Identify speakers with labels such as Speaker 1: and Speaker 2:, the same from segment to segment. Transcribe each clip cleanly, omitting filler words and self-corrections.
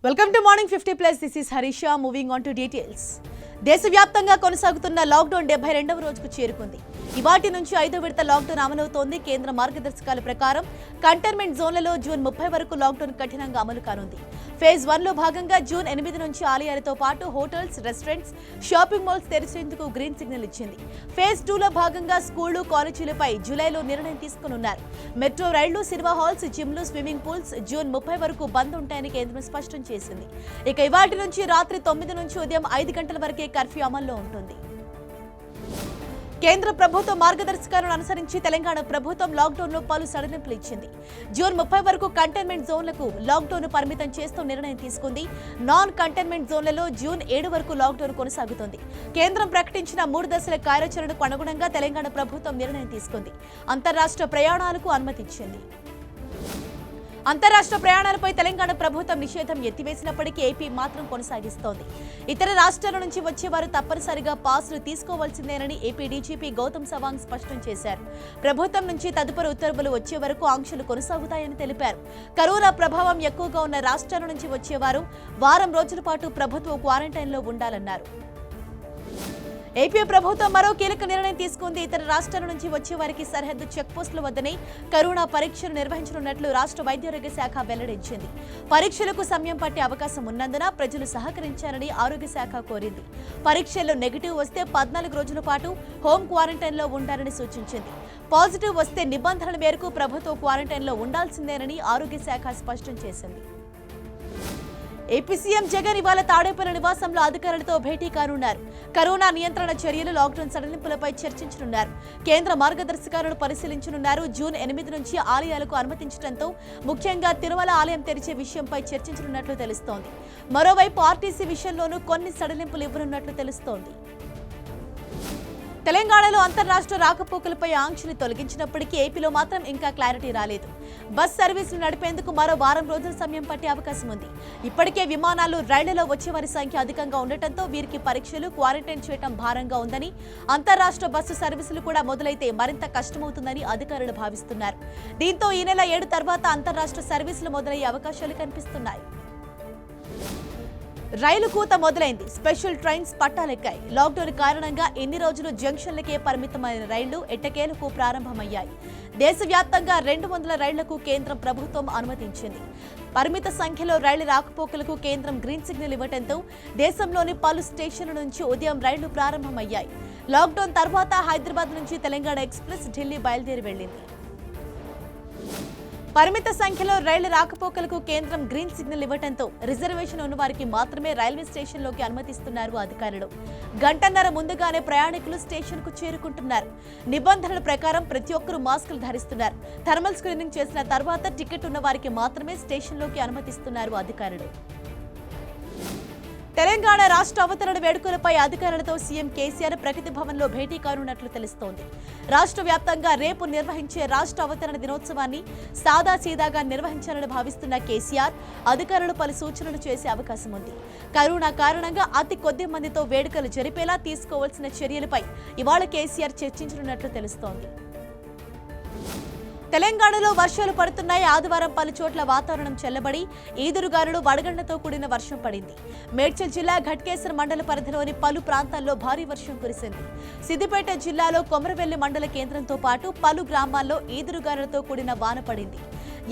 Speaker 1: Welcome to morning 50+ this is Harisha. Moving on to details. దేశవ్యాప్తంగా కొనసాగుతున్న lockdown 72వ రోజుకు చేరుకుంది. ఇవాటి నుంచి 5వ విడత లాక్డౌన్ అమలవుతోంది. కేంద్ర మార్గదర్శకాల ప్రకారం కంటైన్మెంట్ జోన్లలో జూన్ 30 వరకు లాక్డౌన్ కఠినంగా అమలు కానుంది. ఫేజ్ 1లో భాగంగా జూన్ 8 నుంచి ఆలయాలతో పాటు హోటల్స్, రెస్టారెంట్స్, షాపింగ్ మాల్స్ తెరిచేందుకు గ్రీన్ సిగ్నల్ ఇచ్చింది. ఫేజ్ 2లో భాగంగా స్కూళ్లు, కాలేజీలపై జూలైలో నిర్ణయం తీసుకున్నారు. మెట్రో రైళ్లు, సినిమా హాల్స్, జిమ్లు, స్విమ్మింగ్ పూల్స్ జూన్ 30 వరకు బంద్ ఉంటాయని కేంద్రం స్పష్టం చేసింది. ఇక ఇవాటి నుంచి రాత్రి 9 నుంచి ఉదయం 5 గంటల వరకే కర్ఫ్యూ అమల్లో ఉంటుంది. కేంద్ర ప్రభుత్వం మార్గదర్శకాలను అనుసరించి తెలంగాణ ప్రభుత్వం లాక్డౌన్ లో పలు సడలింపులు ఇచ్చింది. జూన్ 30 వరకు కంటైన్మెంట్ జోన్లకు లాక్డౌన్ పరిమితం చేస్తూ నిర్ణయం తీసుకుంది. నాన్ కంటైన్మెంట్ జోన్లలో జూన్ 7 వరకు లాక్డౌన్ కొనసాగుతుంది. కేంద్రం ప్రకటించిన 3 దశల కార్యాచరణకు అనుగుణంగా తెలంగాణ ప్రభుత్వం నిర్ణయం తీసుకుంది. అంతర్రాష్ట్ర ప్రయాణాలకు అనుమతిచ్చింది. అంతర్రాష్ట్ర ప్రయాణాలపై తెలంగాణ ప్రభుత్వం నిషేధం ఎత్తివేసినప్పటికీ ఏపీ మాత్రం కొనసాగిస్తోంది. ఇతర రాష్ట్రాల నుంచి వచ్చేవారు తప్పనిసరిగా పాస్లు తీసుకోవాల్సిందేనని ఏపీ డీజీపీ గౌతమ్ సవాంగ్ స్పష్టం చేశారు. ప్రభుత్వం నుంచి తదుపరి ఉత్తర్వులు వచ్చే వరకు ఆంక్షలు కొనసాగుతాయని తెలిపారు. కరోనా ప్రభావం ఎక్కువగా ఉన్న రాష్ట్రాల నుంచి వచ్చేవారు వారం రోజుల పాటు ప్రభుత్వ క్వారంటైన్లో ఉండాలన్నారు. ఏపీ ప్రభుత్వం మరో కీలక నిర్ణయం తీసుకుంది. ఇతర రాష్ట్రాల నుంచి వచ్చే వారికి సరిహద్దు చెక్పోస్టుల వద్దనే కరోనా పరీక్షలు నిర్వహించనున్నట్లు రాష్ట్ర వైద్యారోగ్య శాఖ వెల్లడించింది. పరీక్షలకు సమయం పట్టే అవకాశం ఉన్నందున ప్రజలు సహకరించాలని ఆరోగ్య శాఖ కోరింది. పరీక్షల్లో నెగిటివ్ వస్తే 14 రోజుల పాటు హోమ్ క్వారంటైన్లో ఉండాలని సూచించింది. పాజిటివ్ వస్తే నిబంధనల మేరకు ప్రభుత్వ క్వారంటైన్లో ఉండాల్సిందేనని ఆరోగ్య శాఖ స్పష్టం చేసింది. ఏపీ సీఎం జగన్ ఇవాళ తాడేపల్లి నివాసంలో అధికారులతో భేటీ కానున్నారు. కరోనా నియంత్రణ చర్యలు, లాక్డౌన్ సడలింపులపై చర్చించనున్నారు. కేంద్ర మార్గదర్శకాలను పరిశీలించనున్నారు. జూన్ 8 నుంచి ఆలయాలకు అనుమతించడంతో ముఖ్యంగా తిరుమల ఆలయం తెరిచే విషయంపై చర్చించనున్నట్లు తెలుస్తోంది. మరోవైపు ఆర్టీసీ విషయంలోనూ కొన్ని సడలింపులు ఇవ్వనున్నట్లు తెలుస్తోంది. తెలంగాణలో అంతర్రాష్ట్ర రాకపోకలపై ఆంక్షలు తొలగించినప్పటికీ ఏపీలో మాత్రం ఇంకా క్లారిటీ రాలేదు. బస్ సర్వీసులు నడిపేందుకు మరో వారం రోజుల సమయం పట్టే అవకాశం ఉంది. ఇప్పటికే విమానాలు, రైళ్లలో వచ్చేవారి సంఖ్య అధికంగా ఉండటంతో వీరికి పరీక్షలు, క్వారంటైన్ చేయడం భారంగా ఉందని, అంతర్రాష్ట్ర బస్సు సర్వీసులు కూడా మొదలైతే మరింత కష్టమవుతుందని అధికారులు భావిస్తున్నారు. దీంతో ఈ నెల 7 తర్వాత అంతర్రాష్ట్ర సర్వీసులు మొదలయ్యే అవకాశాలు కనిపిస్తున్నాయి. రైలు కూత మొదలైంది. Special trains పట్టాలెక్కాయి. లాక్డౌన్ కారణంగా ఎన్ని రోజులు జంక్షన్లకే పరిమితమైన రైళ్లు ఎట్టకేలకు ప్రారంభమయ్యాయి. దేశవ్యాప్తంగా 200 రైళ్లకు కేంద్రం ప్రభుత్వం అనుమతించింది. పరిమిత సంఖ్యలో రైళ్ల రాకపోకలకు కేంద్రం గ్రీన్ సిగ్నల్ ఇవ్వడంతో దేశంలోని పలు స్టేషన్ల నుంచి ఉదయం రైళ్లు ప్రారంభమయ్యాయి. లాక్డౌన్ తర్వాత హైదరాబాద్ నుంచి తెలంగాణ ఎక్స్ప్రెస్ ఢిల్లీ బయలుదేరి వెళ్లింది. పరిమిత సంఖ్యలో రైళ్ల రాకపోకలకు కేంద్రం గ్రీన్ సిగ్నల్ ఇవ్వడంతో రిజర్వేషన్ ఉన్న వారికి మాత్రమే రైల్వే స్టేషన్లోకి అనుమతిస్తున్నారు అధికారులు. గంటన్నర ముందుగానే ప్రయాణికులు స్టేషన్కు చేరుకుంటున్నారు. నిబంధనల ప్రకారం ప్రతి ఒక్కరూ మాస్కులు ధరిస్తున్నారు. థర్మల్ స్క్రీనింగ్ చేసిన తర్వాత టికెట్ ఉన్న వారికి మాత్రమే స్టేషన్లోకి అనుమతిస్తున్నారు అధికారులు. తెలంగాణ రాష్ట్ర అవతరణ వేడుకలపై అధికారులతో సీఎం కేసీఆర్ ప్రగతి భవన్లో భేటీ కానున్నట్లు తెలుస్తోంది. రాష్ట్ర వ్యాప్తంగా రేపు నిర్వహించే రాష్ట్ర అవతరణ దినోత్సవాన్ని సాదాసీదాగా నిర్వహించాలని భావిస్తున్న కేసీఆర్ అధికారులు పలు సూచనలు చేసే అవకాశం ఉంది. కరోనా కారణంగా అతి కొద్ది మందితో వేడుకలు జరిపేలా తీసుకోవాల్సిన చర్యలపై ఇవాళ కేసీఆర్ చర్చించనున్నట్లు తెలుస్తోంది. తెలంగాణలో వర్షాలు పడుతున్నాయి. ఆదివారం పలు చోట్ల వాతావరణం చల్లబడి ఈదురుగాలులు, వడగండ్లతో కూడిన వర్షం పడింది. మేడ్చల్ జిల్లా ఘట్కేసర్ మండల పరిధిలోని పలు ప్రాంతాల్లో భారీ వర్షం కురిసింది. సిద్దిపేట జిల్లాలో కొమరవెల్లి మండల కేంద్రంతో పాటు పలు గ్రామాల్లో ఈదురుగాలులతో కూడిన వాన పడింది.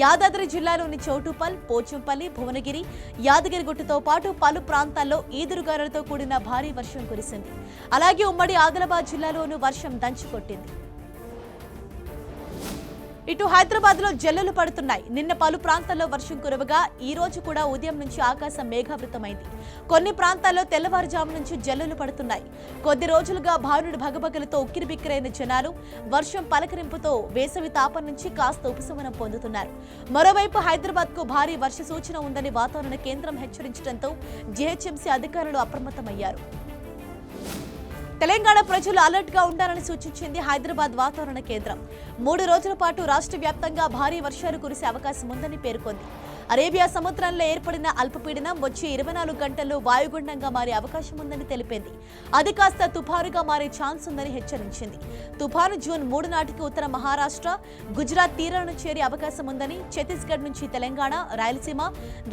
Speaker 1: యాదాద్రి జిల్లాలోని చౌటుపల్, పోచంపల్లి, భువనగిరి, యాదగిరిగుట్టతో పాటు పలు ప్రాంతాల్లో ఈదురుగాలులతో కూడిన భారీ వర్షం కురిసింది. అలాగే ఉమ్మడి ఆదిలాబాద్ జిల్లాలోనూ వర్షం దంచుకొట్టింది. ఇటు హైదరాబాద్ లో జల్లులు పడుతున్నాయి. నిన్న పలు ప్రాంతాల్లో వర్షం కురవగా ఈ రోజు కూడా ఉదయం నుంచి ఆకాశం మేఘావృతమైంది. కొన్ని ప్రాంతాల్లో తెల్లవారుజాము నుంచి జల్లులు పడుతున్నాయి. కొద్ది రోజులుగా భానుడి భగభగలతో ఉక్కిరిబిక్కిరైన జనాలు వర్షం పలకరింపుతో వేసవి తాపం నుంచి కాస్త ఉపశమనం పొందుతున్నారు. మరోవైపు హైదరాబాద్ కు భారీ వర్ష సూచన ఉందని వాతావరణ కేంద్రం హెచ్చరించడంతో జీహెచ్ఎంసీ అధికారులు అప్రమత్తమయ్యారు. తెలంగాణ ప్రజలు అలర్ట్ గా ఉండాలని సూచించింది హైదరాబాద్ వాతావరణ కేంద్రం. 3 రోజుల పాటు రాష్ట్ర వ్యాప్తంగా భారీ వర్షాలు కురిసే అవకాశం ఉందని పేర్కొంది. అరేబియా సముద్రంలో ఏర్పడిన అల్పపీడనం వచ్చే 24 గంటల్లో వాయుగుండంగా మారే అవకాశం ఉందని తెలిపింది. అది కాస్త తుఫానుగా మారే ఛాన్స్ ఉందని హెచ్చరించింది. తుఫాను జూన్ 3 నాటికి ఉత్తర మహారాష్ట్ర, గుజరాత్ తీరాలను చేరే అవకాశం ఉందని, ఛత్తీస్గఢ్ నుంచి తెలంగాణ, రాయలసీమ,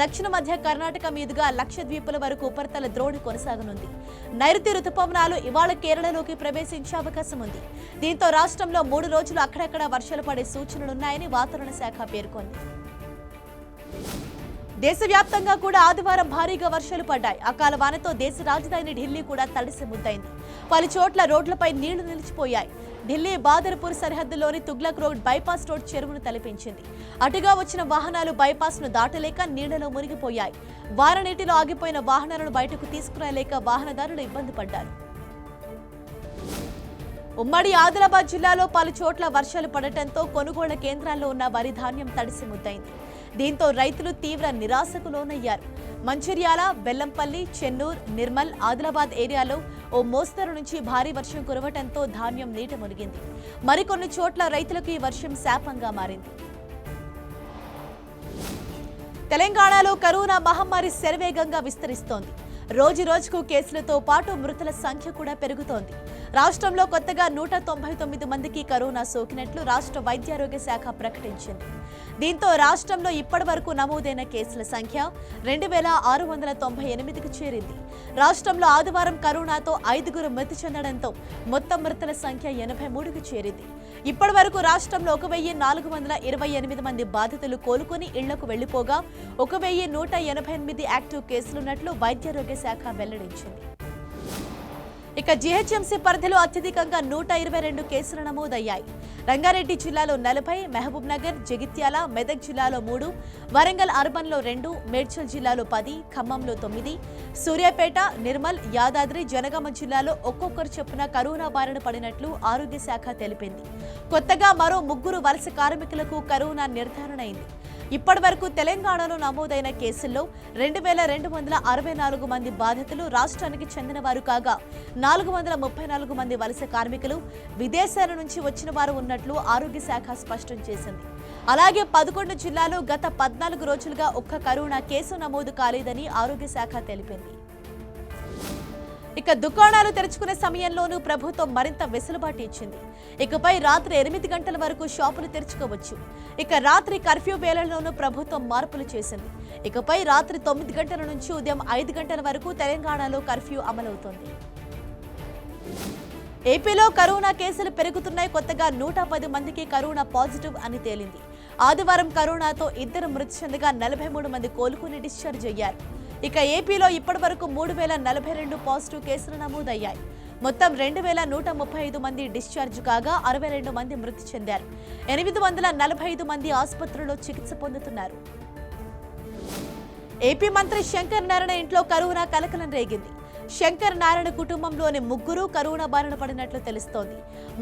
Speaker 1: దక్షిణ మధ్య కర్ణాటక మీదుగా లక్షద్వీపుల వరకు ఉపరితల ద్రోణి కొనసాగనుంది. నైరుతి రుతుపవనాలు ఇవాళ కేరళలోకి ప్రవేశించే అవకాశం ఉంది. దీంతో రాష్ట్రంలో 3 రోజులు అక్కడక్కడ వర్షాలు పడే సూచనలున్నాయని వాతావరణ శాఖ పేర్కొంది. దేశవ్యాప్తంగా కూడా ఆదివారం భారీగా వర్షాలు పడ్డాయి. అకాల వానతో దేశ రాజధాని ఢిల్లీ కూడా తడిసి ముద్దైంది. పలు చోట్ల రోడ్లపై నీళ్లు నిలిచిపోయాయి. ఢిల్లీ బాదర్పూర్ సరిహద్దులోని తుగ్లక్ రోడ్ బైపాస్ రోడ్ చెరువును తలపించింది. అటుగా వచ్చిన వాహనాలు బైపాస్ ను దాటలేక నీళ్లలో మునిగిపోయాయి. వాన నీటిలో ఆగిపోయిన వాహనాలను బయటకు తీసుకురాలేక వాహనదారులు ఇబ్బంది పడ్డారు. ఉమ్మడి ఆదిలాబాద్ జిల్లాలో పలు చోట్ల వర్షాలు పడటంతో కొనుగోళ్ల కేంద్రాల్లో ఉన్న వరి ధాన్యం తడిసి ముద్దైంది. దీంతో రైతులు తీవ్ర నిరాశకు లోనయ్యారు. మంచిర్యాల, బెల్లంపల్లి, చెన్నూర్, నిర్మల్, ఆదిలాబాద్ ఏరియాలో ఓ మోస్తరు నుంచి భారీ వర్షం కురవటంతో ధాన్యం నీట మునిగింది. మరికొన్ని చోట్ల రైతులకు ఈ వర్షం శాపంగా మారింది. తెలంగాణలో కరోనా మహమ్మారి శరవేగంగా విస్తరిస్తోంది. రోజు రోజుకు కేసులతో పాటు మృతుల సంఖ్య కూడా పెరుగుతోంది. రాష్ట్రంలో కొత్తగా 199 మందికి కరోనా సోకినట్లు రాష్ట్ర వైద్యారోగ్య శాఖ ప్రకటించింది. దీంతో రాష్ట్రంలో ఇప్పటి వరకు నమోదైన కేసుల సంఖ్య 2698కు చేరింది. రాష్ట్రంలో ఆదివారం కరోనాతో 5గురు మృతి చెందడంతో మొత్తం మృతుల సంఖ్య 83కు చేరింది. ఇప్పటి వరకు రాష్ట్రంలో 1428 మంది బాధితులు కోలుకొని ఇళ్లకు వెళ్లిపోగా 1188 యాక్టివ్ కేసులున్నట్లు వైద్యారోగ్య శాఖ వెల్లడించింది. ఇక జీహెచ్ఎంసీ పరిధిలో అత్యధికంగా 122 కేసులు నమోదయ్యాయి. రంగారెడ్డి జిల్లాలో 40, మహబూబ్ నగర్, జగిత్యాల, మెదక్ జిల్లాలో 3, వరంగల్ అర్బన్లో 2, మేడ్చల్ జిల్లాలో 10, ఖమ్మంలో 9, సూర్యాపేట, నిర్మల్, యాదాద్రి, జనగామ జిల్లాలో ఒక్కొక్కరు చొప్పున కరోనా బారిన పడినట్లు ఆరోగ్య శాఖ తెలిపింది. కొత్తగా మరో 3 వలస కార్మికులకు కరోనా నిర్ధారణ అయింది. ఇప్పటి వరకు తెలంగాణలో నమోదైన కేసుల్లో 2264 మంది బాధితులు రాష్ట్రానికి చెందిన వారు కాగా 434 మంది వలస కార్మికులు, విదేశాల నుంచి వచ్చిన వారు ఉన్నట్లు ఆరోగ్య శాఖ స్పష్టం చేసింది. అలాగే 11 జిల్లాలో గత 14 రోజులుగా ఒక్క కరోనా కేసు నమోదు కాలేదని ఆరోగ్య శాఖ తెలిపింది. ఇక దుకాణాలు తెరుచుకునే సమయంలోనూ ప్రభుత్వం మరింత వెసులుబాటు ఇచ్చింది. ఇకపై రాత్రి 8 గంటల వరకు షాపులు తెరుచుకోవచ్చు. ఇక రాత్రి కర్ఫ్యూ వేళల్లోనూ ప్రభుత్వం మార్పులు చేసింది. ఇకపై రాత్రి 9 గంటల నుంచి ఉదయం 5 గంటల వరకు తెలంగాణలో కర్ఫ్యూ అమలవుతోంది. ఏపీలో కరోనా కేసులు పెరుగుతున్నాయి. కొత్తగా 110 మందికి కరోనా పాజిటివ్ అని తేలింది. ఆదివారం కరోనాతో 2 మృతి చెందగా 43 మంది కోలుకుని డిశ్చార్జ్ అయ్యారు. ఇక ఏపీలో ఇప్పటి వరకు 3042 పాజిటివ్ కేసులు నమోదయ్యాయి. మొత్తం 2135 మంది డిశ్చార్జ్ కాగా 62 మంది మృతి చెందారు. 845 మంది ఆసుపత్రుల్లో చికిత్స పొందుతున్నారు. ఏపీ మంత్రి శంకర్ నారాయణ ఇంట్లో కరోనా కలకలం రేగింది. శంకర్ నారాయణ కుటుంబంలోని 3 కరోనా బారిన పడినట్లు తెలుస్తోంది.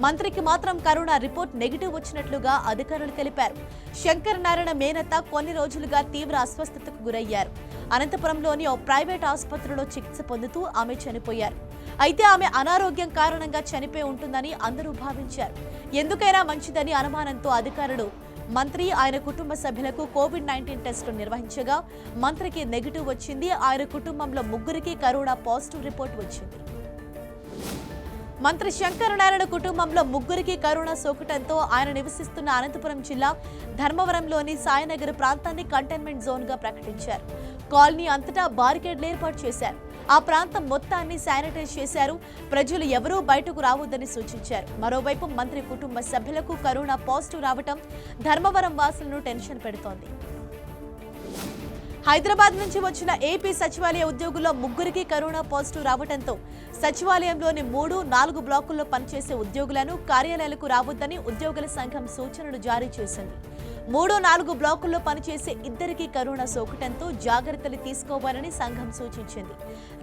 Speaker 1: మంత్రికి మాత్రం కరోనా రిపోర్ట్ నెగిటివ్ వచ్చినట్లుగా అధికారులు తెలిపారు. శంకర్ నారాయణ మేనత్త కొన్ని రోజులుగా తీవ్ర అస్వస్థతకు గురయ్యారు. అనంతపురంలోని ఓ ప్రైవేట్ ఆసుపత్రిలో చికిత్స పొందుతూ ఆమె చనిపోయారు. అయితే ఆమె అనారోగ్యం కారణంగా చనిపోయి ఉంటుందని అందరూ భావించారు. ఎందుకైనా మంచిదని అనుమానంతో అధికారులు మంత్రి, ఆయన కుటుంబ సభ్యులకు కోవిడ్-19 టెస్టులు నిర్వహించగా మంత్రికి నెగిటివ్ వచ్చింది. ఆయన కుటుంబంలో 3కి కరోనా పాజిటివ్ రిపోర్ట్ వచ్చింది. మంత్రి శంకర్ నారాయణ కుటుంబంలో 3కి కరోనా సోకటంతో ఆయన నివసిస్తున్న అనంతపురం జిల్లా ధర్మవరంలోని సాయినగర్ ప్రాంతాన్ని కంటైన్మెంట్ జోన్గా ప్రకటించారు. కాలనీ అంతటా బారికేడ్లు ఏర్పాటు చేశారు. ఆ ప్రాంతం మొత్తాన్ని శానిటైజ్ చేశారు. ప్రజలు ఎవరూ బయటకు రావద్దని సూచించారు. మరోవైపు మంత్రి కుటుంబ సభ్యులకు కరోనా పాజిటివ్ రావటం ధర్మవరం వాసులను టెన్షన్ పెడుతోంది. హైదరాబాద్ నుంచి వచ్చిన ఏపీ సచివాలయ ఉద్యోగుల్లో 3కి కరోనా పాజిటివ్ రావడంతో సచివాలయంలోని 3, 4 బ్లాకుల్లో పనిచేసే ఉద్యోగులను కార్యాలయాలకు రావద్దని ఉద్యోగుల సంఘం సూచనలు జారీ చేసింది. 3, 4 బ్లాకుల్లో పనిచేసే 2కి కరోనా సోకటంతో జాగ్రత్తలు తీసుకోవాలని సంఘం సూచించింది.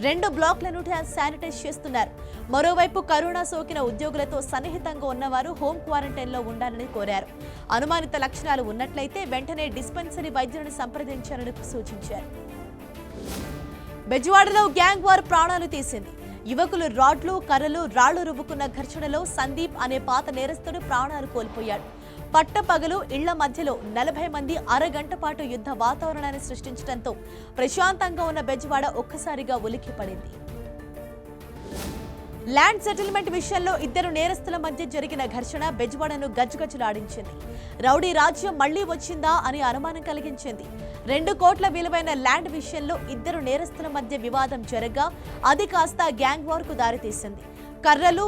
Speaker 1: 2 బ్లాక్లను శానిటైజ్ చేస్తున్నారు. మరోవైపు కరోనా సోకిన ఉద్యోగులతో సన్నిహితంగా ఉన్నవారు హోం క్వారంటైన్లో ఉండాలని కోరారు. అనుమానిత లక్షణాలు ఉన్నట్లయితే వెంటనే డిస్పెన్సరీ వైద్యులను సంప్రదించాలని సూచించారు. బెజవాడలో గ్యాంగ్ వార్ ప్రాణాలు తీసింది. యువకులు రాడ్లు, కర్రలు, రాళ్లు రువ్వుకున్న ఘర్షణలో సందీప్ అనే పాత నేరస్తుడు ప్రాణాలు కోల్పోయాడు. పట్టపగలు ఇళ్ల మధ్యలో 40 మంది అరగంట పాటు యుద్ధ వాతావరణాన్ని సృష్టించడంతో ప్రశాంతంగా ఉన్న బెజవాడ ఒక్కసారిగా ఉలిక్కిపడింది. ల్యాండ్ సెటిల్మెంట్ విషయంలో ఇద్దరు నేరస్తుల మధ్య జరిగిన ఘర్షణ బెజవాడను గజ్జగజ్జలాడించింది. రౌడీ రాజ్యం మళ్లీ వచ్చిందా అని అనుమానం కలిగించింది. 2 కోట్ల విలువైన ల్యాండ్ విషయంలో ఇద్దరు నేరస్తుల మధ్య వివాదం జరగ్గా అది కాస్త గ్యాంగ్ వార్ కు దారితీసింది. కర్రలు,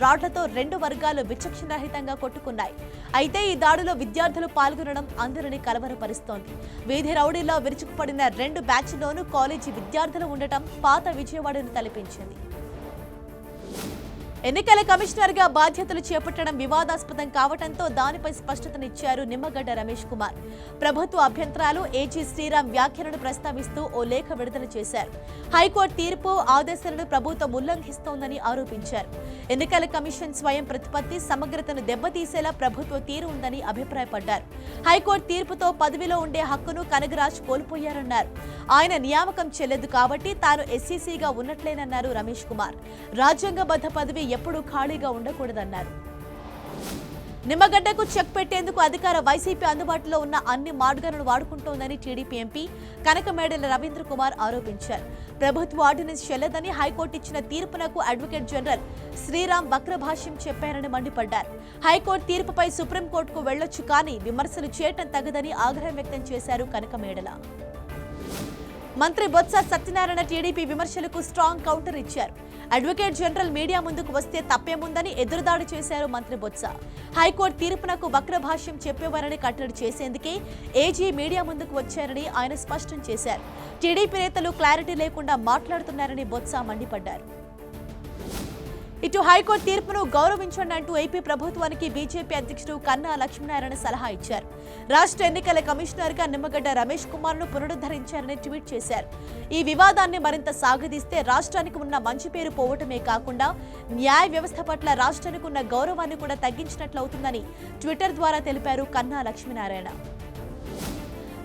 Speaker 1: రాడ్లతో 2 వర్గాలు విచక్షణరహితంగా కొట్టుకున్నాయి. అయితే ఈ దాడిలో విద్యార్థులు పాల్గొనడం అందరినీ కలవరపరుస్తోంది. వీధి రౌడీలో విరుచుకుపడిన 2 బ్యాచ్ల్లోనూ కాలేజీ విద్యార్థులు ఉండటం పాత విజయవాడను తలపించింది. ఎన్నికల కమిషనర్ గా బాధ్యతలు చేపట్టడం వివాదాస్పదం కావడంతో దానిపై స్పష్టతనిచ్చారు నిమ్మగడ్డ రమేష్ కుమార్. ప్రభుత్వ అభ్యంతరాలు, ఏజీ శ్రీరామ్ వ్యాఖ్యలను ప్రస్తావిస్తూ ఓ లేఖ విడుదల చేశారు. హైకోర్టు తీర్పు, ఆదేశాలను ప్రభుత్వం ఉల్లంఘిస్తోందని ఆరోపించారు. ఎన్నికల కమిషన్ స్వయం ప్రతిపత్తి, సమగ్రతను దెబ్బతీసేలా ప్రభుత్వ తీరు ఉందని అభిప్రాయపడ్డారు. హైకోర్టు తీర్పుతో పదవిలో ఉండే హక్కును కనగరాజ్ కోల్పోయారన్నారు. ఆయన నియామకం చెల్లదు కాబట్టి తాను ఎస్సీసీగా ఉన్నట్లేనన్నారు రమేష్ కుమార్. రాజ్యాంగబద్ధ పదవి ఎప్పుడూ ఖాళీగా ఉండకూడదన్నారు. నిమ్మగడ్డకు చెక్ పెట్టేందుకు అధికార వైసీపీ అందుబాటులో ఉన్న అన్ని మార్గాలను వాడుకుంటోందని టీడీపీ ఎంపీ కనకమేడల రవీంద్ర కుమార్ ఆరోపించారు. ప్రభుత్వ ఆర్డినెన్స్ చెల్లదని హైకోర్టు ఇచ్చిన తీర్పునకు అడ్వకేట్ జనరల్ శ్రీరామ్ వక్రభాష్యం చెప్పారని మండిపడ్డారు. హైకోర్టు తీర్పుపై సుప్రీంకోర్టుకు వెళ్లొచ్చు కానీ విమర్శలు చేయటం తగదని ఆగ్రహం వ్యక్తం చేశారు కనకమేడల. మంత్రి బొత్స సత్యనారాయణ టీడీపీ విమర్శలకు స్ట్రాంగ్ కౌంటర్ ఇచ్చారు. అడ్వకేట్ జనరల్ మీడియా ముందుకు వస్తే తప్పేముందని ఎదురుదాడి చేశారు మంత్రి బొత్స. హైకోర్టు తీర్పునకు వక్రభాష్యం చెప్పేవారని కట్టడి చేసేందుకే ఏజీ మీడియా ముందుకు వచ్చారని ఆయన స్పష్టం చేశారు. టీడీపీ నేతలు క్లారిటీ లేకుండా మాట్లాడుతున్నారని బొత్స మండిపడ్డారు. ఇటు హైకోర్టు తీర్పును గౌరవించండి అంటూ ఏపీ ప్రభుత్వానికి బీజేపీ అధ్యక్షుడు కన్నా లక్ష్మీనారాయణ సలహా ఇచ్చారు. రాష్ట్ర ఎన్నికల కమిషనర్ గా నిమ్మగడ్డ రమేష్ కుమార్ ను పునరుద్ధరించారని ట్వీట్ చేశారు. ఈ వివాదాన్ని మరింత సాగదీస్తే రాష్ట్రానికి ఉన్న మంచి పేరు పోవటమే కాకుండా న్యాయ వ్యవస్థ పట్ల రాష్ట్రానికి ఉన్న గౌరవాన్ని కూడా తగ్గించినట్లవుతుందని ట్విట్టర్ ద్వారా తెలిపారు కన్నా లక్ష్మీనారాయణ.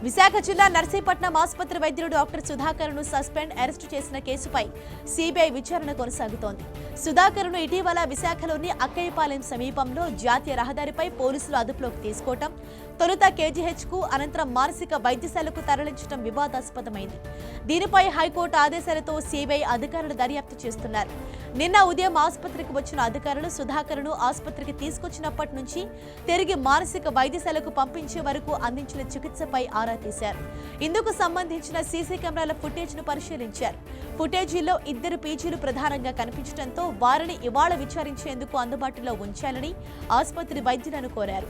Speaker 1: విశాఖ జిల్లా నర్సీపట్నం ఆసుపత్రి వైద్యుడు డాక్టర్ సుధాకర్ ను సస్పెండ్, అరెస్టు చేసిన కేసుపై సిబిఐ విచారణ కొనసాగుతోంది. సుధాకర్ ను ఇటీవల విశాఖలోని అక్కయ్యపాలెం సమీపంలో జాతీయ రహదారిపై పోలీసులు అదుపులోకి తీసుకోవటం, తొలుత కేజీహెచ్ కు, అనంతరం మానసిక వైద్యశాలకు తరలించడం వివాదాస్పదమైంది. దీనిపై హైకోర్టు ఆదేశాలతో సిబిఐ అధికారులు దర్యాప్తు చేస్తున్నారు. నిన్న ఉదయం ఆసుపత్రికి వచ్చిన అధికారులు సుధాకర్ ను ఆసుపత్రికి తీసుకొచ్చినప్పటి నుంచి తిరిగి మానసిక వైద్యశాలకు పంపించే వరకు అందించిన చికిత్సపై ఆరా తీశారు. ఇందుకు సంబంధించిన సీసీ కెమెరాల ఫుటేజ్ ను పరిశీలించారు. ఫుటేజీలో 2 పీజీలు ప్రధానంగా కనిపించడంతో వారిని ఇవాళ విచారించేందుకు అందుబాటులో ఉంచాలని ఆసుపత్రి వైద్యులను కోరారు.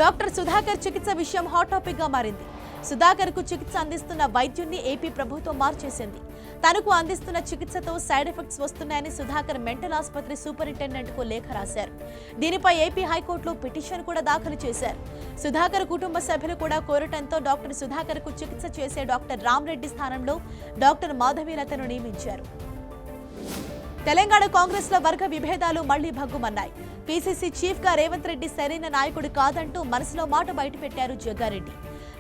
Speaker 1: డాక్టర్ సుధాకర్ చికిత్స విషయం హాట్ టాపిక్ గా మారింది. సుధాకర్ కు చికిత్స అందిస్తున్న వైద్యున్ని ఏపీ ప్రభుత్వం మార్చేసింది. తనకు అందిస్తున్న చికిత్సతో సైడ్ ఎఫెక్ట్స్ వస్తున్నాయని సుధాకర్ మెంటల్ ఆసుపత్రి సూపరింటెండెంట్ కు లేఖ రాశారు. దీనిపై ఏపీ హైకోర్టులో పిటిషన్ కూడా దాఖలు చేశారు. సుధాకర్ కుటుంబ సభ్యులు కూడా కోరటంతో డాక్టర్ సుధాకర్ కు చికిత్స చేసే డాక్టర్ రామ్రెడ్డి స్థానంలో డాక్టర్ మాధవీలతను నియమించారు. తెలంగాణ కాంగ్రెస్ లో వర్గ విభేదాలు మళ్లీ భగ్గుమన్నాయి. పీసీసీ చీఫ్ గా రేవంత్ రెడ్డి సరైన నాయకుడు కాదంటూ మనసులో మాట బయటపెట్టారు జగ్గారెడ్డి.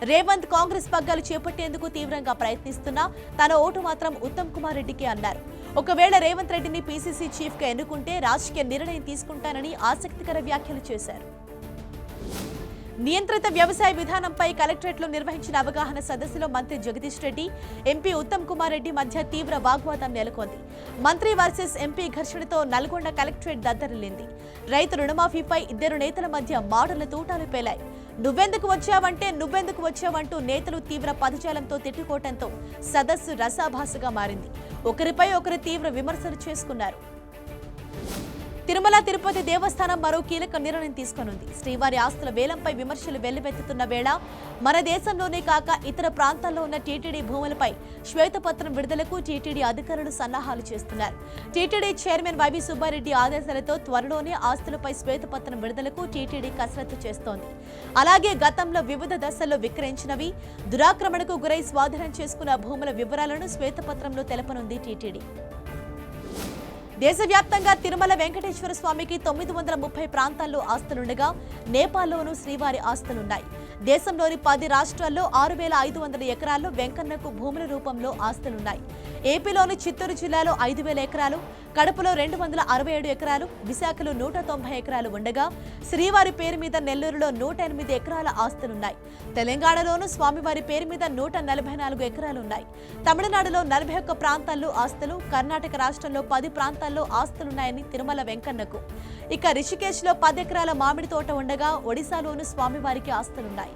Speaker 1: రేవంత్ కాంగ్రెస్ పగ్గాలు చేపట్టేందుకు తీవ్రంగా ప్రయత్నిస్తున్నా తన ఓటు మాత్రం ఉత్తమ్ కుమార్ రెడ్డికి అన్నారు. ఒకవేళ రేవంత్ రెడ్డిని పీసీసీ చీఫ్ గా ఎన్నుకుంటే రాజకీయ నిర్ణయం తీసుకుంటానని ఆసక్తికర వ్యాఖ్యలు చేశారు. నియంత్రిత వ్యవసాయ విధానంపై కలెక్టరేట్లో నిర్వహించిన అవగాహన సదస్సులో మంత్రి జగదీష్ రెడ్డి, ఎంపీ ఉత్తమ్ కుమార్ రెడ్డి మధ్య తీవ్ర వాగ్వాదం నెలకొంది. మంత్రి వర్సెస్ ఎంపీ ఘర్షణతో నల్గొండ కలెక్టరేట్ దద్దరిల్లింది. రైతు రుణమాఫీపై 2 నేతల మధ్య మాటల తూటాలు పేలాయి. నువ్వెందుకు వచ్చావంటూ నేతలు తీవ్ర పదజాలంతో తిట్టుకోవడంతో సదస్సు రసాభాసగా మారింది. ఒకరిపై ఒకరు తీవ్ర విమర్శలు చేసుకున్నారు. తిరుమల తిరుపతి దేవస్థానం మరో కీలక నిర్ణయం తీసుకొనుంది. శ్రీవారి ఆస్తుల వేలంపై విమర్శలు వెల్లువెత్తుతున్న వేళ మన దేశంలోనే కాక ఇతర ప్రాంతాల్లో ఉన్న టీటీడీ భూములపై శ్వేతపత్రం విడుదలకు టీటీడీ అధికారులు సన్నాహాలు చేస్తున్నారు. టీటీడీ చైర్మన్ వైవి సుబ్బారెడ్డి ఆదేశాలతో త్వరలోనే ఆస్తులపై శ్వేతపత్రం విడుదలకు టీటీడీ కసరత్తు చేస్తోంది. అలాగే గతంలో వివిధ దశల్లో విక్రయించినవి, దురాక్రమణకు గురై స్వాధీనం చేసుకున్న భూముల వివరాలను శ్వేతపత్రంలో తెలపనుంది టీటీడీ. దేశవ్యాప్తంగా తిరుమల వెంకటేశ్వర స్వామికి 930 ప్రాంతాల్లో ఆస్తులుండగా నేపాల్లోనూ శ్రీవారి ఆస్తులున్నాయి. దేశంలోని 10 రాష్ట్రాల్లో 6,500 ఎకరాల్లో వెంకన్నకు భూముల రూపంలో ఆస్తులున్నాయి. ఏపీలోని చిత్తూరు జిల్లాలో 5,000 ఎకరాలు, కడపలో 267 ఎకరాలు, విశాఖలో 190 ఎకరాలు ఉండగా శ్రీవారి పేరు మీద నెల్లూరులో 108 ఎకరాల ఆస్తులున్నాయి. తెలంగాణలోనూ స్వామివారి పేరు మీద 144 ఎకరాలున్నాయి. తమిళనాడులో 41 ప్రాంతాల్లో ఆస్తులు, కర్ణాటక రాష్ట్రంలో 10 ప్రాంతాల్లో ఆస్తులున్నాయని తిరుమల వెంకన్నకు. ఇక రిషికేశ్లో 10 ఎకరాల మామిడి తోట ఉండగా ఒడిశాలోనూ స్వామివారికి ఆస్తులున్నాయి.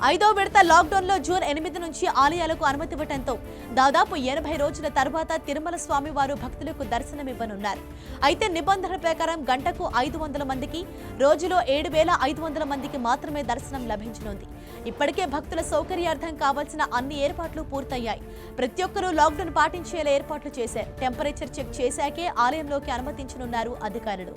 Speaker 1: 5వ విడత లాక్డౌన్లో జూన్ 8 నుంచి ఆలయాలకు అనుమతి ఇవ్వడంతో దాదాపు 80 రోజుల తర్వాత తిరుమల స్వామివారు భక్తులకు దర్శనమివ్వనున్నారు. అయితే నిబంధనల ప్రకారం గంటకు 500 మందికి, రోజులో 7,500 మందికి మాత్రమే దర్శనం లభించనుంది. ఇప్పటికే భక్తుల సౌకర్యార్థం కావాల్సిన అన్ని ఏర్పాట్లు పూర్తయ్యాయి. ప్రతి ఒక్కరూ లాక్డౌన్ పాటించేలా ఏర్పాట్లు చేశారు. టెంపరేచర్ చెక్ చేశాకే ఆలయంలోకి అనుమతించనున్నారు అధికారులు.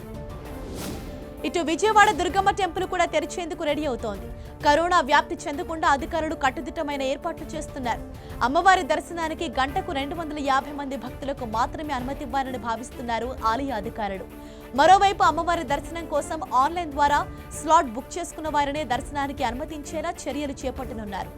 Speaker 1: ఇటు విజయవాడ దుర్గమ్మ టెంపుల్ కూడా తెరిచేందుకు రెడీ అవుతోంది. కరోనా వ్యాప్తి చెందకుండా అధికారులు కట్టుదిట్టమైన ఏర్పాట్లు చేస్తున్నారు. అమ్మవారి దర్శనానికి గంటకు 250 మంది భక్తులకు మాత్రమే అనుమతి ఇవ్వాలని భావిస్తున్నారు ఆలయ అధికారులు. మరోవైపు అమ్మవారి దర్శనం కోసం ఆన్లైన్ ద్వారా స్లాట్ బుక్ చేసుకున్న వారినే దర్శనానికి అనుమతించేలా చర్యలు చేపట్టనున్నారు.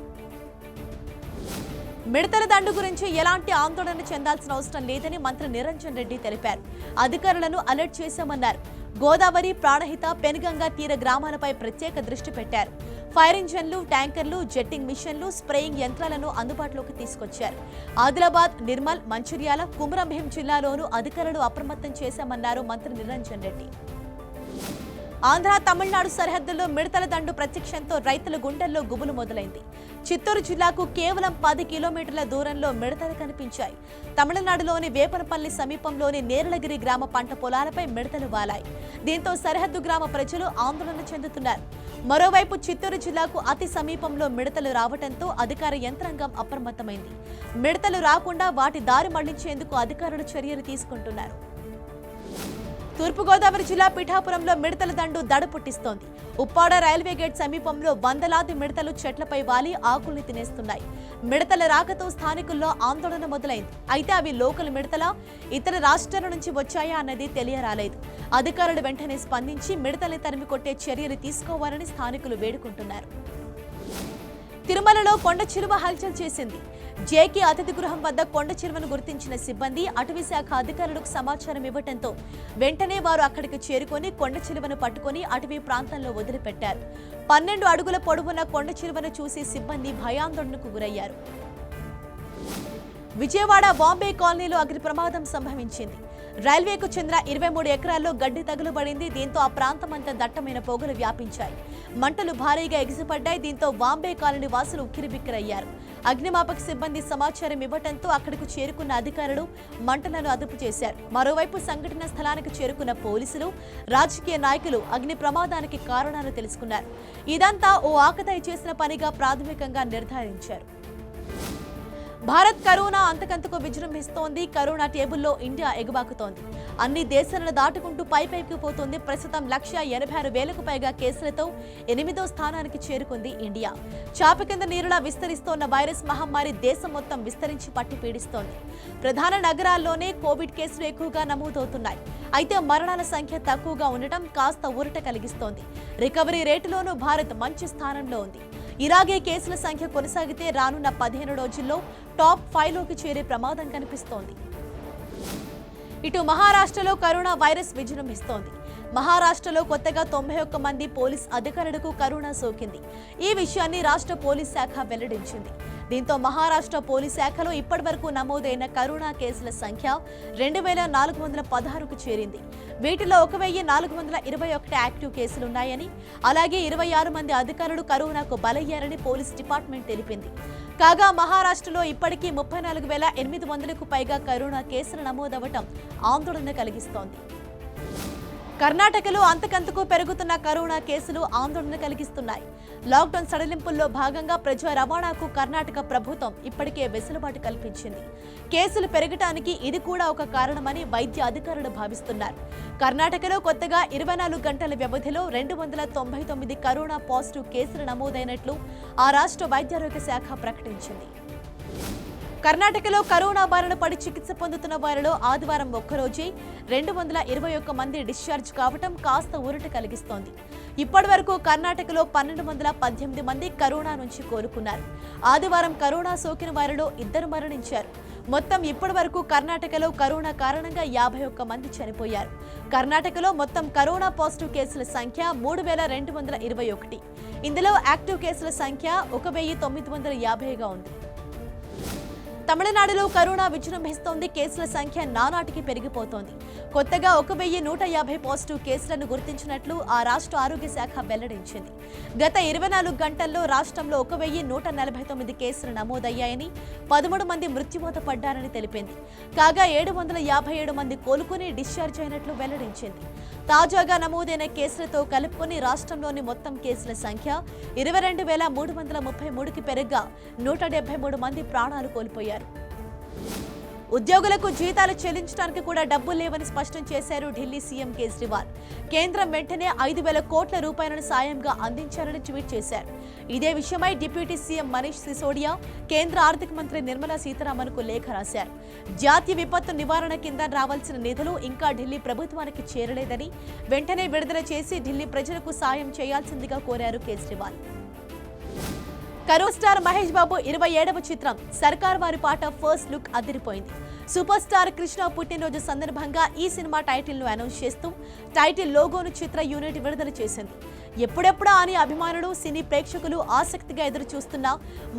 Speaker 1: మిడతల దండు గురించి ఎలాంటి ఆందోళన చెందాల్సిన అవసరం లేదని మంత్రి నిరంజన్ రెడ్డి తెలిపారు. అధికారులను అలర్ట్ చేశామన్నారు. గోదావరి, ప్రాణహిత, పెనుగంగా తీర గ్రామాలపై ప్రత్యేక దృష్టి పెట్టారు. ఫైర్ ఇంజన్లు, ట్యాంకర్లు, జెట్టింగ్ మిషన్లు, స్ప్రేయింగ్ యంత్రాలను అందుబాటులోకి తీసుకొచ్చారు. ఆదిలాబాద్, నిర్మల్, మంచిర్యాల, కుమ్రంభీం జిల్లాలోనూ అధికారులు అప్రమత్తం చేశామన్నారు మంత్రి నిరంజన్ రెడ్డి. ఆంధ్ర, తమిళనాడు సరిహద్దుల్లో మిడతల దండు ప్రత్యక్షంతో రైతుల గుండెల్లో గుబులు మొదలైంది. చిత్తూరు జిల్లాకు కేవలం 10 కిలోమీటర్ల దూరంలో మిడతలు కనిపించాయి. తమిళనాడులోని వేపనపల్లి సమీపంలోని నేరళగిరి గ్రామ పంట పొలాలపై మిడతలు వాలాయి. దీంతో సరిహద్దు గ్రామ ప్రజలు ఆందోళన చెందుతున్నారు. మరోవైపు చిత్తూరు జిల్లాకు అతి సమీపంలో మిడతలు రావడంతో అధికార యంత్రాంగం అప్రమత్తమైంది. మిడతలు రాకుండా వాటి దారి మళ్లించేందుకు అధికారులు చర్యలు తీసుకుంటున్నారు. తూర్పుగోదావరి జిల్లా పిఠాపురంలో మిడతల దండు దడ పుట్టిస్తోంది. ఉప్పాడ రైల్వే గేట్ సమీపంలో వందలాది మిడతలు చెట్లపై వాలి ఆకుల్ని తినేస్తున్నాయి. మిడతల రాకతో స్థానికుల్లో ఆందోళన మొదలైంది. అయితే అవి లోకల్ మిడతలా, ఇతర రాష్ట్రాల నుంచి వచ్చాయా అన్నది తెలియరాలేదు. అధికారులు వెంటనే స్పందించి మిడతల్ని తరిమి కొట్టే చర్యలు తీసుకోవాలని స్థానికులు వేడుకుంటున్నారు. తిరుమలలో కొండ చిలువ హల్చల్ చేసింది. జేకే అతిథి గృహం వద్ద కొండ చిలువను గుర్తించిన సిబ్బంది అటవీ శాఖ అధికారులకు సమాచారం ఇవ్వడంతో వెంటనే వారు అక్కడికి చేరుకొని కొండ చిలువను పట్టుకొని అటవీ ప్రాంతంలో వదిలిపెట్టారు. 12 అడుగుల పొడవున్న కొండ చిలువను చూసి సిబ్బంది భయాందోళనకు గురయ్యారు. విజయవాడ బాంబే కాలనీలో అగ్ని ప్రమాదం సంభవించింది. రైల్వేకు చెందిన 23 ఎకరాల్లో గడ్డి తగులుబడింది. దీంతో ఆ ప్రాంతమంతా దట్టమైన పొగలు వ్యాపించాయి. మంటలు భారీగా ఎగిసిపడ్డాయి. దీంతో బాంబే కాలనీ వాసులు ఉక్కిరిబిక్కిరయ్యారు. అగ్నిమాపక సిబ్బంది సమాచారం ఇవ్వడంతో అక్కడికి చేరుకున్న అధికారులు మంటలను అదుపు చేశారు. మరోవైపు సంఘటన స్థలానికి చేరుకున్న పోలీసులు, రాజకీయ నాయకులు అగ్ని ప్రమాదానికి కారణాలు తెలుసుకున్నారు. ఇదంతా ఓ ఆకతాయి చేసిన పనిగా ప్రాథమికంగా నిర్ధారించారు. భారత్ కరోనా అంతకంతకు విజృంభిస్తోంది. కరోనా టేబుల్లో ఇండియా ఎగబాకుతోంది. అన్ని దేశాలను దాటుకుంటూ పైకి పోతుంది. ప్రస్తుతం 186,000కు పైగా కేసులతో 8వ స్థానానికి చేరుకుంది ఇండియా. చాప కింద నీరులా విస్తరిస్తోన్న వైరస్ మహమ్మారి దేశం మొత్తం విస్తరించి పట్టి పీడిస్తోంది. ప్రధాన నగరాల్లోనే కోవిడ్ కేసులు ఎక్కువగా నమోదవుతున్నాయి. అయితే మరణాల సంఖ్య తక్కువగా ఉండటం కాస్త ఊరట కలిగిస్తోంది. రికవరీ రేటులోనూ భారత్ మంచి స్థానంలో ఉంది. ఇలాగే కేసుల సంఖ్య కొనసాగితే రానున్న 15 రోజుల్లో టాప్ 5లోకి చేరే ప్రమాదం కనిపిస్తోంది. ఇటు మహారాష్ట్రలో కరోనా వైరస్ విజృంభిస్తోంది. మహారాష్ట్రలో కొత్తగా 91 మంది పోలీస్ అధికారులకు కరోనా సోకింది. ఈ విషయాన్ని రాష్ట్ర పోలీస్ శాఖ వెల్లడించింది. దీంతో మహారాష్ట్ర పోలీస్ శాఖలో ఇప్పటివరకు నమోదైన కరోనా కేసుల సంఖ్య 2,416కు చేరింది. వీటిలో 1,421 యాక్టివ్ కేసులున్నాయని, అలాగే 26 మంది అధికారులు కరోనాకు బలయ్యారని పోలీస్ డిపార్ట్మెంట్ తెలిపింది. కాగా మహారాష్ట్రలో ఇప్పటికీ 34,800కు పైగా కరోనా కేసులు నమోదవటం ఆందోళన కలిగిస్తోంది. కర్ణాటకలో అంతకంతకు పెరుగుతున్న కరోనా కేసులు ఆందోళన కలిగిస్తున్నాయి. లాక్డౌన్ సడలింపుల్లో భాగంగా ప్రజా రవాణాకు కర్ణాటక ప్రభుత్వం ఇప్పటికే వెసులుబాటు కల్పించింది. కేసులు పెరగటానికి ఇది కూడా ఒక కారణమని వైద్య అధికారులు భావిస్తున్నారు. కర్ణాటకలో కొత్తగా 24 గంటల వ్యవధిలో 299 కరోనా పాజిటివ్ కేసులు నమోదైనట్లు ఆ రాష్ట్ర వైద్యారోగ్య శాఖ ప్రకటించింది. కర్ణాటకలో కరోనా బారిన పడి చికిత్స పొందుతున్న వారిలో ఆదివారం ఒక్కరోజే 221 మంది డిశ్చార్జ్ కావటం కాస్త ఊరట కలిగిస్తోంది. ఇప్పటి వరకు కర్ణాటకలో 1218 మంది కరోనా నుంచి కోలుకున్నారు. ఆదివారం కరోనా సోకిన వారిలో 2 మరణించారు. మొత్తం ఇప్పటి వరకు కర్ణాటకలో కరోనా కారణంగా 51 మంది చనిపోయారు. కర్ణాటకలో మొత్తం కరోనా పాజిటివ్ కేసుల సంఖ్య 3221. ఇందులో యాక్టివ్ కేసుల సంఖ్య 1950గా ఉంది. తమిళనాడులో కరోనా విజృంభిస్తోంది. కేసుల సంఖ్య నానాటికి పెరిగిపోతోంది. కొత్తగా 1150 పాజిటివ్ కేసులను గుర్తించినట్లు ఆ రాష్ట్ర ఆరోగ్య శాఖ వెల్లడించింది. గత 24 గంటల్లో రాష్ట్రంలో 1149 కేసులు నమోదయ్యాయని, 13 మంది మృత్యువాత పడ్డారని తెలిపింది. కాగా 757 మంది కోలుకుని డిశ్చార్జ్ అయినట్లు వెల్లడించింది. తాజాగా నమోదైన కేసులతో కలుపుకొని రాష్ట్రంలోని మొత్తం కేసుల సంఖ్య 22,333కి పెరగ్గా 173 మంది ప్రాణాలు కోల్పోయారు. ఉద్యోగులకు జీతాలు చెల్లించడానికి కూడా డబ్బులు లేవని స్పష్టం చేశారు ఢిల్లీ సీఎం కేజ్రీవాల్. కేంద్రం వెంటనే 5,000 కోట్ల రూపాయలను సాయంగా అందించాలని ట్వీట్ చేశారు. ఇదే విషయమై డిప్యూటీ సీఎం మనీష్ సిసోడియా కేంద్ర ఆర్థిక మంత్రి నిర్మలా సీతారామన్కు లేఖ రాశారు. జాతీయ విపత్తు నివారణ కింద రావాల్సిన నిధులు ఇంకా ఢిల్లీ ప్రభుత్వానికి చేరలేదని, వెంటనే విడుదల చేసి ఢిల్లీ ప్రజలకు సాయం చేయాల్సిందిగా కోరారు కేజ్రీవాల్. కరోనా స్టార్ మహేష్ బాబు 27వ చిత్రం సర్కార్ వారి పాట ఫస్ట్ లుక్ అదిరిపోయింది. సూపర్ స్టార్ కృష్ణ పుట్టినరోజు సందర్భంగా ఈ సినిమా టైటిల్ ను అనౌన్స్ చేస్తూ టైటిల్ లోగోను చిత్ర యూనిట్ విడుదల చేసింది. ఎప్పుడెప్పుడా అని అభిమానులు, సినీ ప్రేక్షకులు ఆసక్తిగా ఎదురు చూస్తున్న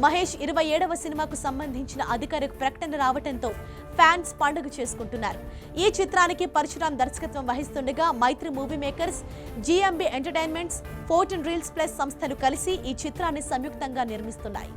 Speaker 1: మహేష్ 27వ సినిమాకు సంబంధించిన అధికారిక ప్రకటన రావడంతో ఫ్యాన్స్ పండుగ చేసుకుంటున్నారు. ఈ చిత్రానికి పరశురామ్ దర్శకత్వం వహిస్తుండగా Mythri movie makers, GMB entertainments, 14 reels plus సంస్థలు కలిసి ఈ చిత్రాన్ని సంయుక్తంగా నిర్మిస్తున్నాయి.